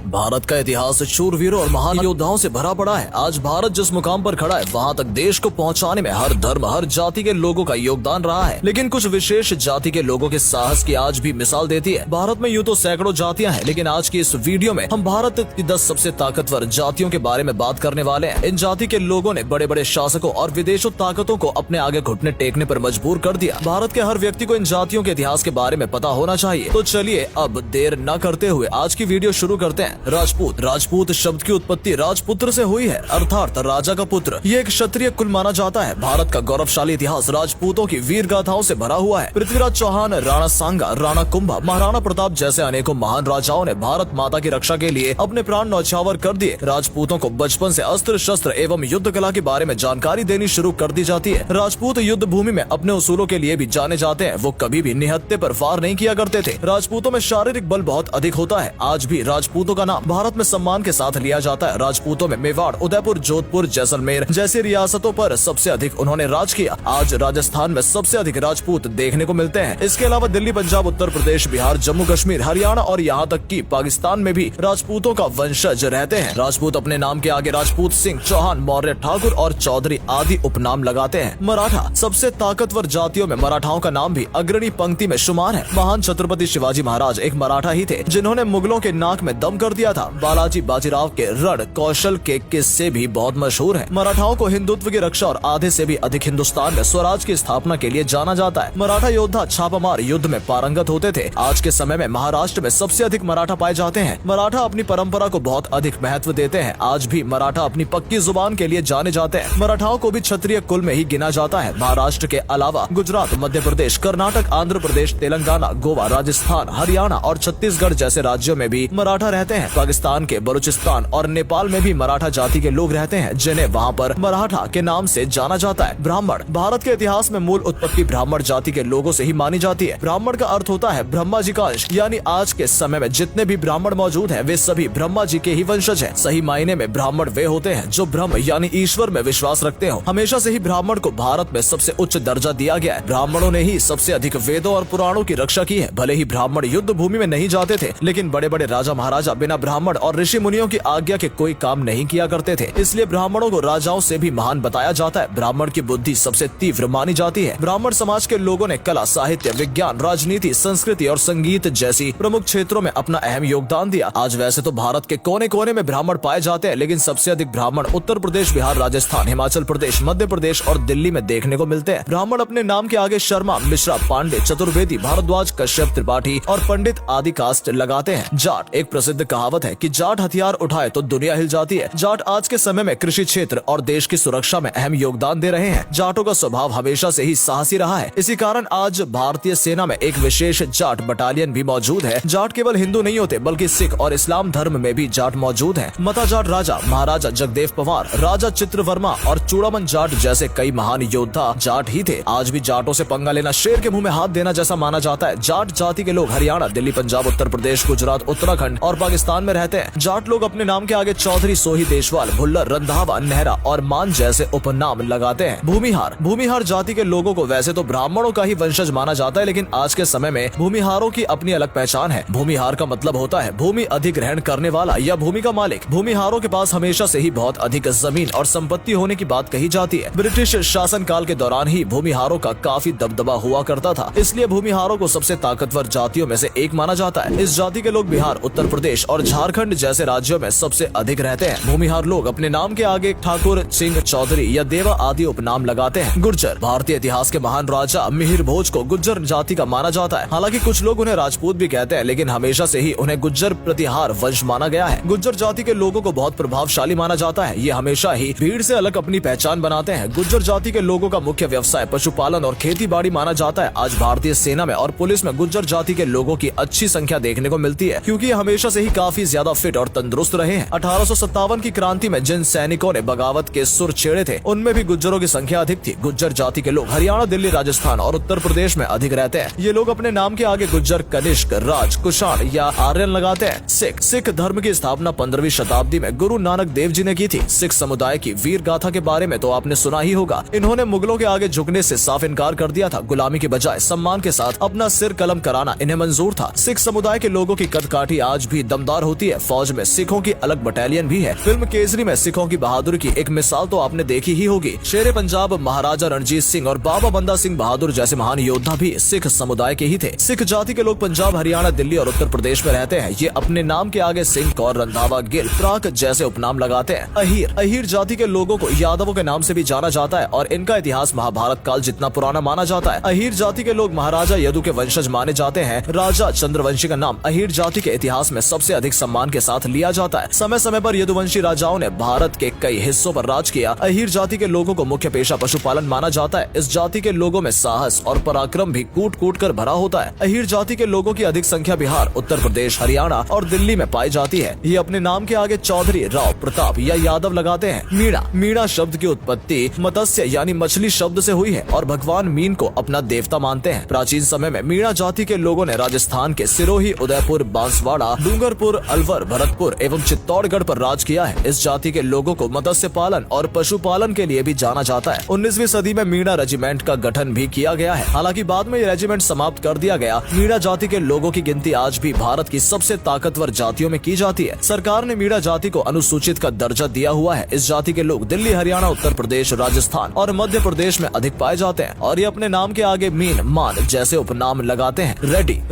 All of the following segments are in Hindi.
भारत का इतिहास शूरवीरों और महान योद्धाओं से भरा पड़ा है। आज भारत जिस मुकाम पर खड़ा है वहाँ तक देश को पहुँचाने में हर धर्म हर जाति के लोगों का योगदान रहा है, लेकिन कुछ विशेष जाति के लोगों के साहस की आज भी मिसाल देती है। भारत में यूँ तो सैकड़ों जातियाँ हैं, लेकिन आज की इस वीडियो में हम भारत की 10 सबसे ताकतवर जातियों के बारे में बात करने वाले हैं। इन जाति के लोगों ने बड़े बड़े शासकों और विदेशों ताकतों को अपने आगे घुटने टेकने पर मजबूर कर दिया। भारत के हर व्यक्ति को इन जातियों के इतिहास के बारे में पता होना चाहिए। तो चलिए अब देर न करते हुए आज की वीडियो शुरू करते हैं। राजपूत शब्द की उत्पत्ति राजपुत्र से हुई है, अर्थात राजा का पुत्र। ये एक क्षत्रिय कुल माना जाता है। भारत का गौरवशाली इतिहास राजपूतों की वीर गाथाओं से भरा हुआ है। पृथ्वीराज चौहान, राणा सांगा, राणा कुंभा, महाराणा प्रताप जैसे अनेकों महान राजाओं ने भारत माता की रक्षा के लिए अपने प्राण न्यौछावर कर दिए। राजपूतों को बचपन से अस्त्र शस्त्र एवं युद्ध कला के बारे में जानकारी देनी शुरू कर दी जाती है। राजपूत युद्ध भूमि में अपने उसूलों के लिए भी जाने जाते हैं। वो कभी भी निहत्थे पर वार नहीं किया करते थे। राजपूतों में शारीरिक बल बहुत अधिक होता है। आज भी राजपूतों का नाम भारत में सम्मान के साथ लिया जाता है। राजपूतों में मेवाड़, उदयपुर, जोधपुर, जैसलमेर जैसी रियासतों पर सबसे अधिक उन्होंने राज किया। आज राजस्थान में सबसे अधिक राजपूत देखने को मिलते हैं। इसके अलावा दिल्ली, पंजाब, उत्तर प्रदेश, बिहार, जम्मू कश्मीर, हरियाणा और यहाँ तक कि पाकिस्तान में भी राजपूतों का वंशज रहते हैं। राजपूत अपने नाम के आगे राजपूत, सिंह, चौहान, मौर्य, ठाकुर और चौधरी आदि उपनाम लगाते हैं। मराठा सबसे ताकतवर जातियों में मराठाओं का नाम भी अग्रणी पंक्ति में शुमार है। महान छत्रपति शिवाजी महाराज एक मराठा ही थे, जिन्होंने मुगलों के नाक में दम कर दिया था। बालाजी बाजीराव के रण कौशल के किस्से भी बहुत मशहूर हैं। मराठाओं को हिंदुत्व की रक्षा और आधे से भी अधिक हिंदुस्तान में स्वराज की स्थापना के लिए जाना जाता है। मराठा योद्धा छापामार युद्ध में पारंगत होते थे। आज के समय में महाराष्ट्र में सबसे अधिक मराठा पाए जाते हैं। मराठा अपनी परंपरा को बहुत अधिक महत्व देते हैं। आज भी मराठा अपनी पक्की जुबान के लिए जाने जाते हैं। मराठाओं को भी क्षत्रिय कुल में ही गिना जाता है। महाराष्ट्र के अलावा गुजरात, मध्य प्रदेश, कर्नाटक, आंध्र प्रदेश, तेलंगाना, गोवा, राजस्थान, हरियाणा और छत्तीसगढ़ जैसे राज्यों में भी मराठा रहते हैं। पाकिस्तान के बलूचिस्तान और नेपाल में भी मराठा जाति के लोग रहते हैं, जिन्हें वहाँ पर मराठा के नाम से जाना जाता है। ब्राह्मण भारत के इतिहास में मूल उत्पत्ति ब्राह्मण जाति के लोगों से ही मानी जाती है। ब्राह्मण का अर्थ होता है ब्रह्मा जी का अंश, यानी आज के समय में जितने भी ब्राह्मण मौजूद हैं वे सभी ब्रह्मा जी के ही वंशज हैं। सही मायने में ब्राह्मण वे होते हैं जो ब्रह्म यानी ईश्वर में विश्वास रखते हो। हमेशा से ही ब्राह्मण को भारत में सबसे उच्च दर्जा दिया गया है। ब्राह्मणों ने ही सबसे अधिक वेदों और पुराणों की रक्षा की है। भले ही ब्राह्मण युद्ध भूमि में नहीं जाते थे, लेकिन बड़े बड़े राजा महाराजा बिना ब्राह्मण और ऋषि मुनियों की आज्ञा के कोई काम नहीं किया करते थे। इसलिए ब्राह्मणों को राजाओं से भी महान बताया जाता है। ब्राह्मण की बुद्धि सबसे तीव्र मानी जाती है। ब्राह्मण समाज के लोगों ने कला, साहित्य, विज्ञान, राजनीति, संस्कृति और संगीत जैसी प्रमुख क्षेत्रों में अपना अहम योगदान दिया। आज वैसे तो भारत के कोने कोने में ब्राह्मण पाए जाते हैं, लेकिन सबसे अधिक ब्राह्मण उत्तर प्रदेश, बिहार, राजस्थान, हिमाचल प्रदेश, मध्य प्रदेश और दिल्ली में देखने को मिलते हैं। ब्राह्मण अपने नाम के आगे शर्मा, मिश्रा, पांडे, चतुर्वेदी, भारद्वाज, कश्यप, त्रिपाठी और पंडित आदि कास्ट लगाते हैं। जाट एक प्रसिद्ध कहावत है कि जाट हथियार उठाए तो दुनिया हिल जाती है। जाट आज के समय में कृषि क्षेत्र और देश की सुरक्षा में अहम योगदान दे रहे हैं। जाटों का स्वभाव हमेशा से ही साहसी रहा है। इसी कारण आज भारतीय सेना में एक विशेष जाट बटालियन भी मौजूद है। जाट केवल हिंदू नहीं होते, बल्कि सिख और इस्लाम धर्म में भी जाट मौजूद हैं। मता जाट राजा महाराजा जगदेव पवार, राजा चित्रवर्मा और चूड़ामन जाट जैसे कई महान योद्धा जाट ही थे। आज भी जाटों से पंगा लेना शेर के मुंह में हाथ देना जैसा माना जाता है। जाट जाति के लोग हरियाणा, दिल्ली, पंजाब, उत्तर प्रदेश, गुजरात, उत्तराखंड और पाकिस्तान में रहते हैं। जाट लोग अपने नाम के आगे चौधरी, सोही, देशवाल, भुल्लर, रंधावा, नेहरा और मान जैसे उपनाम लगाते हैं। भूमिहार जाति के लोगों को वैसे तो ब्राह्मणों का ही वंशज माना जाता है, लेकिन आज के समय में भूमिहारों की अपनी अलग पहचान है। भूमिहार का मतलब होता है भूमि अधिग्रहण करने वाला या भूमि का मालिक। भूमिहारों के पास हमेशा से ही बहुत अधिक जमीन और संपत्ति होने की बात कही जाती है। ब्रिटिश शासन काल के दौरान ही भूमिहारों का काफी दबदबा हुआ करता था, इसलिए भूमिहारों को सबसे ताकतवर जातियों में से एक माना जाता है। इस जाति के लोग बिहार, उत्तर प्रदेश और झारखंड जैसे राज्यों में सबसे अधिक रहते हैं। भूमिहार लोग अपने नाम के आगे ठाकुर, सिंह, चौधरी या देवा आदि उपनाम लगाते हैं। गुर्जर भारतीय इतिहास के महान राजा मिहिर भोज को गुज्जर जाति का माना जाता है। हालांकि कुछ लोग उन्हें राजपूत भी कहते हैं, लेकिन हमेशा से ही उन्हें गुज्जर प्रतिहार वंश माना गया है। गुज्जर जाति के लोगों को बहुत प्रभावशाली माना जाता है। ये हमेशा ही भीड़ से अलग अपनी पहचान बनाते हैं। गुज्जर जाति के लोगों का मुख्य व्यवसाय पशुपालन और खेती बाड़ी माना जाता है। आज भारतीय सेना में और पुलिस में गुज्जर जाति के लोगों की अच्छी संख्या देखने को मिलती है, क्योंकि ये हमेशा से ही काफी ज्यादा फिट और तंदुरुस्त रहे हैं। 1857 की क्रांति में जिन सैनिकों ने बगावत के सुर छेड़े थे, उनमें भी गुज्जरों की संख्या अधिक थी। गुज्जर जाति के लोग हरियाणा, दिल्ली, राजस्थान और उत्तर प्रदेश में अधिक रहते हैं। ये लोग अपने नाम के आगे गुज्जर, कनिष्क, राज, कुषाण या आर्यन लगाते हैं। सिख धर्म की स्थापना 15वीं शताब्दी में गुरु नानक देव जी ने की थी। सिख समुदाय की वीर गाथा के बारे में तो आपने सुना ही होगा। इन्होंने मुगलों के आगे झुकने से साफ इनकार कर दिया था। गुलामी के बजाय सम्मान के साथ अपना सिर कलम कराना इन्हें मंजूर था। सिख समुदाय के लोगों की कदकाठी आज भी दम शानदार होती है। फौज में सिखों की अलग बटालियन भी है। फिल्म केसरी में सिखों की बहादुरी की एक मिसाल तो आपने देखी ही होगी। शेरे पंजाब महाराजा रणजीत सिंह और बाबा बंदा सिंह बहादुर जैसे महान योद्धा भी सिख समुदाय के ही थे। सिख जाति के लोग पंजाब, हरियाणा, दिल्ली और उत्तर प्रदेश में रहते हैं। ये अपने नाम के आगे सिंह, कौर, रंधावा, गिल, त्राक जैसे उपनाम लगाते हैं। अहीर जाति के लोगों को यादवों के नाम से भी जाना जाता है और इनका इतिहास महाभारत काल जितना पुराना माना जाता है। अहीर जाति के लोग महाराजा यदु के वंशज माने जाते हैं। राजा चंद्रवंशी का नाम अहीर जाति के इतिहास में सबसे अधिक सम्मान के साथ लिया जाता है। समय समय पर यदुवंशी राजाओं ने भारत के कई हिस्सों पर राज किया। अहीर जाति के लोगों को मुख्य पेशा पशुपालन माना जाता है। इस जाति के लोगों में साहस और पराक्रम भी कूट कूट कर भरा होता है। अहीर जाति के लोगों की अधिक संख्या बिहार, उत्तर प्रदेश, हरियाणा और दिल्ली में पाई जाती है। ये अपने नाम के आगे चौधरी, राव, प्रताप या यादव लगाते हैं। मीणा शब्द की उत्पत्ति मत्स्य यानी मछली शब्द से हुई है और भगवान मीन को अपना देवता मानते हैं। प्राचीन समय में मीणा जाति के लोगों ने राजस्थान के सिरोही, उदयपुर, बांसवाड़ा, डूंगरपुर, अलवर, भरतपुर एवं चित्तौड़गढ़ पर राज किया है। इस जाति के लोगों को मत्स्य पालन और पशुपालन के लिए भी जाना जाता है। 19वीं सदी में मीणा रेजिमेंट का गठन भी किया गया है। हालांकि बाद में ये रेजिमेंट समाप्त कर दिया गया। मीणा जाति के लोगों की गिनती आज भी भारत की सबसे ताकतवर जातियों में की जाती है। सरकार ने मीणा जाति को अनुसूचित का दर्जा दिया हुआ है। इस जाति के लोग दिल्ली, हरियाणा, उत्तर प्रदेश, राजस्थान और मध्य प्रदेश में अधिक पाए जाते हैं और ये अपने नाम के आगे मीन, मान जैसे उपनाम लगाते हैं।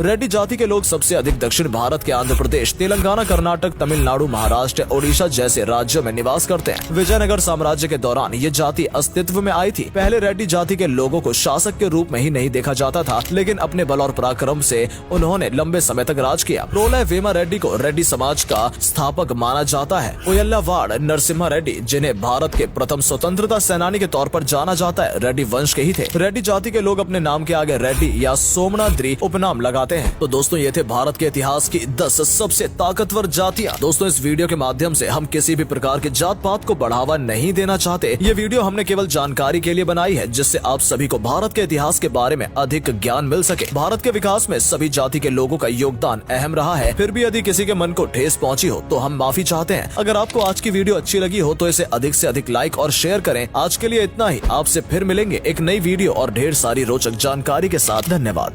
रेड्डी जाति के लोग सबसे अधिक दक्षिण भारत के आंध्र प्रदेश, तेलंगाना, कर्नाटक, तमिलनाडु, महाराष्ट्र, ओडिशा जैसे राज्यों में निवास करते हैं। विजयनगर साम्राज्य के दौरान ये जाति अस्तित्व में आई थी। पहले रेड्डी जाति के लोगों को शासक के रूप में ही नहीं देखा जाता था, लेकिन अपने बल और पराक्रम से उन्होंने लंबे समय तक राज किया। प्रोलय वेमा रेड्डी को रेड्डी समाज का स्थापक माना जाता है। उयल्लावाड़ नरसिम्हा रेड्डी, जिन्हें भारत के प्रथम स्वतंत्रता सेनानी के तौर पर जाना जाता है, रेड्डी वंश के ही थे। रेड्डी जाति के लोग अपने नाम के आगे रेड्डी या सोमनाद्री उपनाम लगाते हैं। तो दोस्तों, ये थे भारत के इतिहास की 10 सबसे ताकतवर जातियां। दोस्तों, इस वीडियो के माध्यम से हम किसी भी प्रकार के जात पात को बढ़ावा नहीं देना चाहते। ये वीडियो हमने केवल जानकारी के लिए बनाई है, जिससे आप सभी को भारत के इतिहास के बारे में अधिक ज्ञान मिल सके। भारत के विकास में सभी जाति के लोगों का योगदान अहम रहा है। फिर भी यदि किसी के मन को ठेस पहुंची हो तो हम माफी चाहते हैं। अगर आपको आज की वीडियो अच्छी लगी हो तो इसे अधिक से अधिक लाइक और शेयर करें। आज के लिए इतना ही। आपसे फिर मिलेंगे एक नई वीडियो और ढेर सारी रोचक जानकारी के साथ। धन्यवाद।